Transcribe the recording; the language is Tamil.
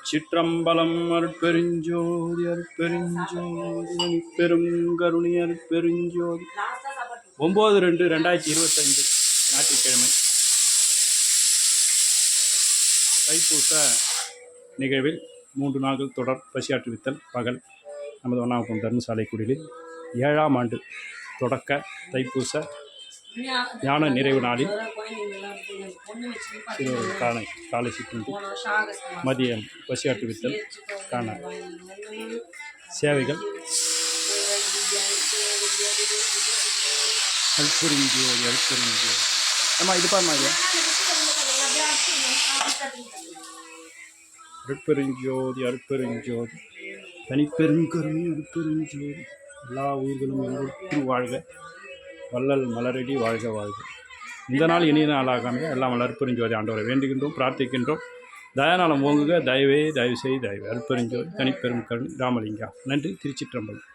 சிற்றம்பலம் அருட்பெருஞ்சோதி அருட்பெருஞ்சோதி பெருங்கருணை அருட்பெருஞ்சோதி 9/2/2025 ஞாயிற்றுக்கிழமை தைப்பூச நிகழ்வில் 3 நாட்கள் தொடர் பசியாற்றுவித்தல் பகல் நமது வண்ணாகுப்பம் தர்மசாலை குடிலில் 7ஆம் ஆண்டு தொடக்க தைப்பூச ஞான நிறைவு நாளில் காலை சிற்றுண்டி மதியம் பசியாற்றுவித்தல் காண சேவைகள் அல்பெருஞ்சோதி அம்மா இது பாருமா ஐயா அருட்பெருஞ்சோதி தனிப்பெருங்கருணை அருட்பெருஞ்சோதி எல்லா உயிர்களும் எங்களுக்கு வாழ்க வள்ளல் மலரடி வாழ்க வாழ்க. இந்த நாள் இனிய நாளாகாமல் எல்லாம் அருட்பெருஞ்சோதி ஆண்டவரை வேண்டுகின்றோம், பிரார்த்திக்கின்றோம். தயாநலம் ஓங்குக, தயவு செய்து தயவு அருட்பெருஞ்சோதி தனிப்பெரும் கருணை ராமலிங்கா. நன்றி. திருச்சிற்றம்பலம்.